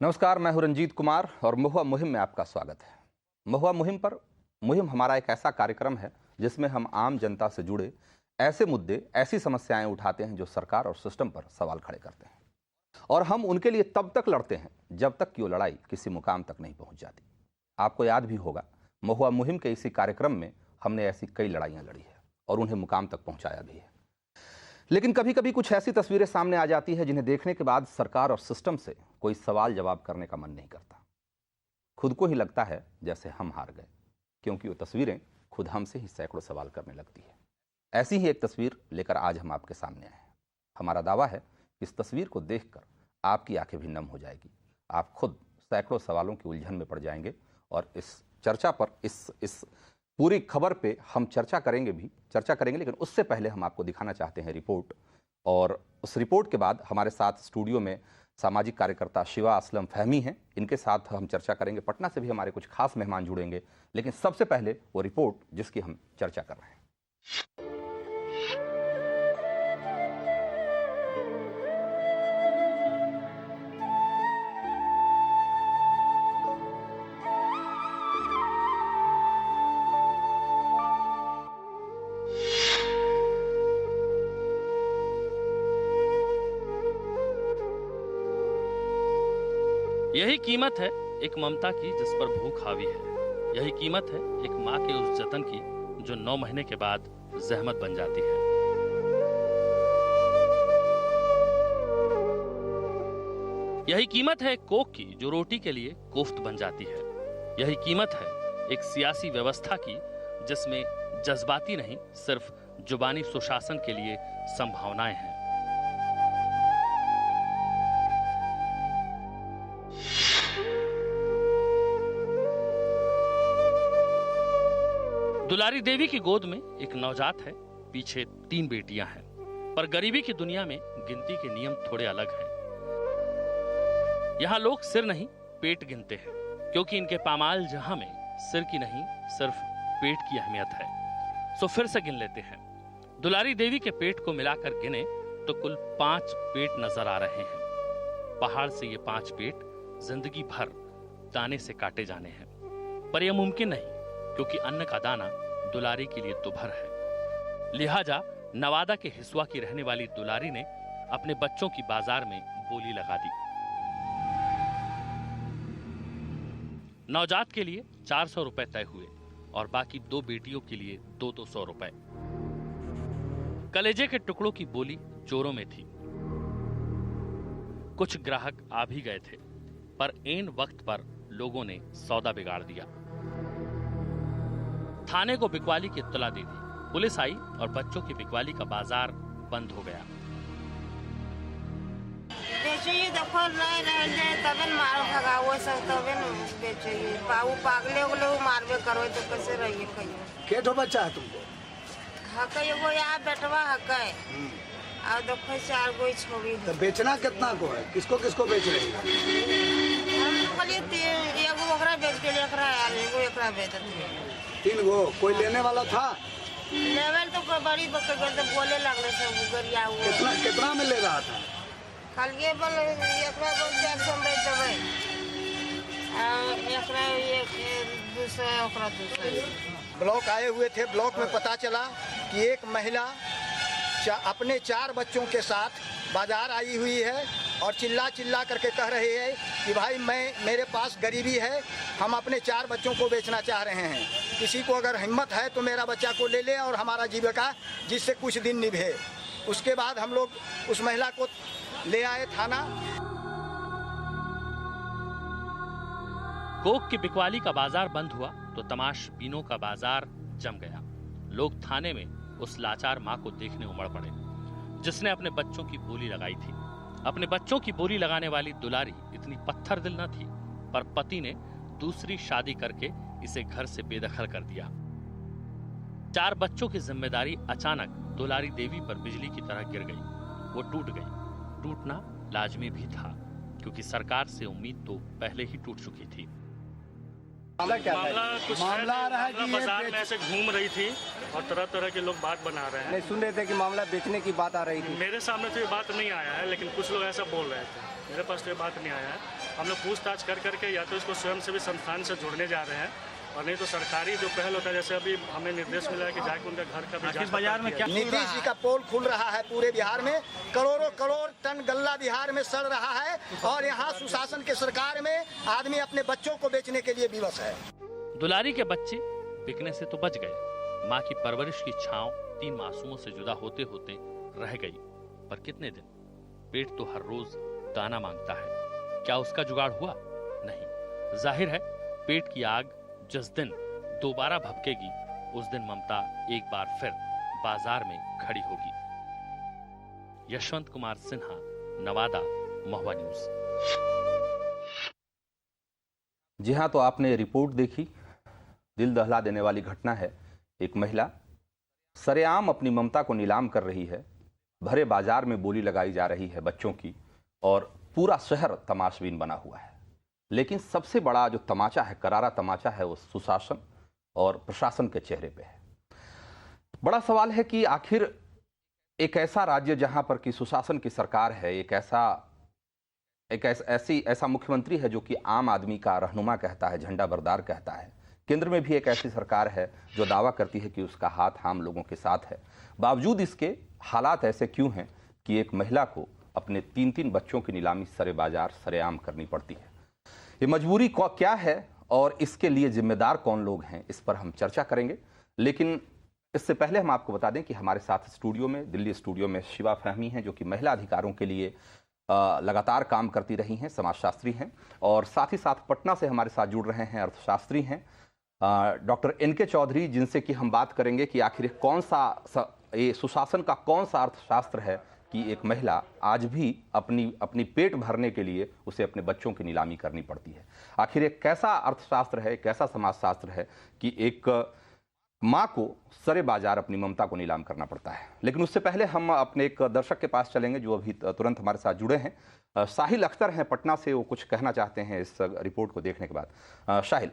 नमस्कार, मैं हूं रंजीत कुमार और महुआ मुहिम में आपका स्वागत है। महुआ मुहिम हमारा एक ऐसा कार्यक्रम है जिसमें हम आम जनता से जुड़े ऐसे मुद्दे, ऐसी समस्याएं उठाते हैं जो सरकार और सिस्टम पर सवाल खड़े करते हैं, और हम उनके लिए तब तक लड़ते हैं जब तक कि वो लड़ाई किसी मुकाम तक नहीं पहुंच जाती। आपको याद भी होगा, महुआ मुहिम के इसी कार्यक्रम में हमने ऐसी कई लड़ाइयाँ लड़ी है और उन्हें मुकाम तक पहुँचाया भी है। लेकिन कभी कभी कुछ ऐसी तस्वीरें सामने आ जाती है जिन्हें देखने के बाद सरकार और सिस्टम से कोई सवाल जवाब करने का मन नहीं करता। खुद को ही लगता है जैसे हम हार गए, क्योंकि वो तस्वीरें खुद हमसे ही सैकड़ों सवाल करने लगती है। ऐसी ही एक तस्वीर लेकर आज हम आपके सामने आए हैं। हमारा दावा है कि इस तस्वीर को देखकर आपकी आंखें भी नम हो जाएगी, आप खुद सैकड़ों सवालों की उलझन में पड़ जाएंगे। और इस चर्चा पर, इस पूरी खबर पे हम चर्चा करेंगे, लेकिन उससे पहले हम आपको दिखाना चाहते हैं रिपोर्ट। और उस रिपोर्ट के बाद हमारे साथ स्टूडियो में सामाजिक कार्यकर्ता शिवा असलम फहमी हैं, इनके साथ हम चर्चा करेंगे। पटना से भी हमारे कुछ खास मेहमान जुड़ेंगे, लेकिन सबसे पहले वो रिपोर्ट जिसकी हम चर्चा कर रहे हैं। यही कीमत है एक ममता की जिस पर भूख हावी है। यही कीमत है एक माँ के उस जतन की जो 9 महीने के बाद जहमत बन जाती है। यही कीमत है एक कोक की जो रोटी के लिए कोफ्त बन जाती है। यही कीमत है एक सियासी व्यवस्था की जिसमें जज्बाती नहीं, सिर्फ जुबानी सुशासन के लिए संभावनाएं हैं। दुलारी देवी की गोद में एक नवजात है, पीछे 3 बेटियां हैं, पर गरीबी की दुनिया में गिनती के नियम थोड़े अलग हैं। यहाँ लोग सिर नहीं पेट गिनते हैं, क्योंकि इनके पामाल जहां में सिर की नहीं सिर्फ पेट की अहमियत है। सो फिर से गिन लेते हैं। दुलारी देवी के पेट को मिलाकर गिने तो कुल 5 पेट नजर आ रहे हैं। पहाड़ से ये 5 पेट जिंदगी भर दाने से काटे जाने हैं, पर यह मुमकिन नहीं, क्योंकि अन्न का दाना दुलारी के लिए दुभर है। लिहाजा नवादा के हिसुआ की रहने वाली दुलारी ने अपने बच्चों की बाजार में बोली लगा दी। नवजात के लिए 400 रुपए तय हुए और बाकी 2 बेटियों के लिए 200 रुपए। कलेजे के टुकड़ों की बोली जोरों में थी। कुछ ग्राहक आ भी गए थे, पर ऐन वक्त पर लोगों ने सौदा बिगाड़ दिया। थाने को बिकवाली की इत्तला दे दी। पुलिस आई और बच्चों की बिकवाली का बाजार बंद हो गया। बेचिए देखो नहीं रहने तबे मारो भगाओ सब तबे न बेचिए। पाऊ पागले उगले मारबे करो तो कैसे रहिए कहियो। केठो बच्चा है तुमको? हकै एगो यहाँ बेटवा हकै और देखो 4 गो छोड़ी तो बेचना कितना को है? किसको किसको बेच रही है? हम तो कहलिए एगो ओकरा बेच के एकरा आल एगो एकरा बेच देते। 3 गो कोई लेने वाला था? लेवल तो बड़ी बकर गल तो बोले लगले सब गरिया हुआ। कितना में ले रहा था? कल ये बोल एकरा बोल 400 में बेच देबै और एकरा ये 200 ओकरा 200। ब्लॉक आए हुए थे। ब्लॉक में पता चला कि एक महिला अपने 4 बच्चों के साथ बाजार आई हुई है और चिल्ला चिल्ला करके कह रही है कि भाई मेरे पास गरीबी है, हम अपने 4 बच्चों को बेचना चाह रहे हैं। किसी को अगर हिम्मत है तो मेरा बच्चा को ले ले और हमारा जीविका जिससे कुछ दिन निभे। उसके बाद हम लोग उस महिला को ले आए थाना। कोक की बिकवाली का बाजार बंद हुआ तो तमाशबीनों का बाजार जम गया। लोग थाने में उस लाचार माँ को देखने उमड़ पड़े जिसने अपने बच्चों की बोली लगाई थी। अपने बच्चों की बोली लगाने वाली दुलारी इतनी पत्थर दिल न थी, पर पति ने दूसरी शादी करके इसे घर से बेदखल कर दिया। 4 बच्चों की जिम्मेदारी अचानक दुलारी देवी पर बिजली की तरह गिर गई। वो टूट गई। टूटना लाजमी भी था, क्योंकि सरकार से उम्मीद तो पहले ही टूट चुकी थी। मामला आ रहा है कि बाजार में ऐसे घूम रही थी और तरह तरह के लोग बात बना रहे हैं। नहीं, सुन रहे थे कि मामला बेचने की बात आ रही थी। मेरे सामने तो ये बात नहीं आया है, लेकिन कुछ लोग ऐसा बोल रहे थे। मेरे पास तो ये बात नहीं आया है। हम लोग पूछताछ कर करके या तो इसको स्वयं सेवी संस्थान से जोड़ने जा रहे हैं, और नहीं तो सरकारी जो पहल होता है, जैसे अभी हमें निर्देश मिला है कि जाके उनका घर का भी जांच बाजार में क्या नीतीश जी का पोल खुल रहा है पूरे बिहार में, करोड़ों करोड़ टन गल्ला बिहार में सड़ रहा है, और यहाँ सुशासन के सरकार में आदमी अपने बच्चों को बेचने के लिए विवश है। दुलारी के बच्चे बिकने से तो बच गए, माँ की परवरिश की छांव 3 मासूमों से जुदा होते होते रह गई। पर कितने दिन? पेट तो हर रोज दाना मांगता है, क्या उसका जुगाड़ हुआ? नहीं। जाहिर है पेट की आग जिस दिन दोबारा भभकेगी, उस दिन ममता एक बार फिर बाजार में खड़ी होगी। यशवंत कुमार सिन्हा, नवादा, महुआ न्यूज। जी हाँ, तो आपने रिपोर्ट देखी, दिल दहला देने वाली घटना है। एक महिला सरेआम अपनी ममता को नीलाम कर रही है, भरे बाजार में बोली लगाई जा रही है बच्चों की, और पूरा शहर तमाशबीन बना हुआ है। लेकिन सबसे बड़ा जो तमाचा है, करारा तमाचा है, वो सुशासन और प्रशासन के चेहरे पे है। बड़ा सवाल है कि आखिर एक ऐसा राज्य जहां पर कि सुशासन की सरकार है, ऐसा मुख्यमंत्री है जो कि आम आदमी का रहनुमा कहता है, झंडा बरदार कहता है, केंद्र में भी एक ऐसी सरकार है जो दावा करती है कि उसका हाथ आम लोगों के साथ है, बावजूद इसके हालात ऐसे क्यों हैं कि एक महिला को अपने 3-3 बच्चों की नीलामी सरे बाजार सरेआम करनी पड़ती है? ये मजबूरी क्या है और इसके लिए जिम्मेदार कौन लोग हैं, इस पर हम चर्चा करेंगे। लेकिन इससे पहले हम आपको बता दें कि हमारे साथ स्टूडियो में, दिल्ली स्टूडियो में शिवा फहमी हैं, जो कि महिला अधिकारों के लिए लगातार काम करती रही हैं, समाजशास्त्री हैं, और साथ ही साथ पटना से हमारे साथ जुड़ रहे हैं, अर्थशास्त्री हैं, डॉक्टर एनके चौधरी, जिनसे कि हम बात करेंगे कि आखिर ये सुशासन का कौन सा अर्थशास्त्र है कि एक महिला आज भी अपनी पेट भरने के लिए उसे अपने बच्चों की नीलामी करनी पड़ती है। आखिर एक कैसा अर्थशास्त्र है, कैसा समाजशास्त्र है कि एक माँ को सरे बाजार अपनी ममता को नीलाम करना पड़ता है। लेकिन उससे पहले हम अपने एक दर्शक के पास चलेंगे जो अभी तुरंत हमारे साथ जुड़े हैं। साहिल अख्तर हैं पटना से, वो कुछ कहना चाहते हैं इस रिपोर्ट को देखने के बाद। साहिल,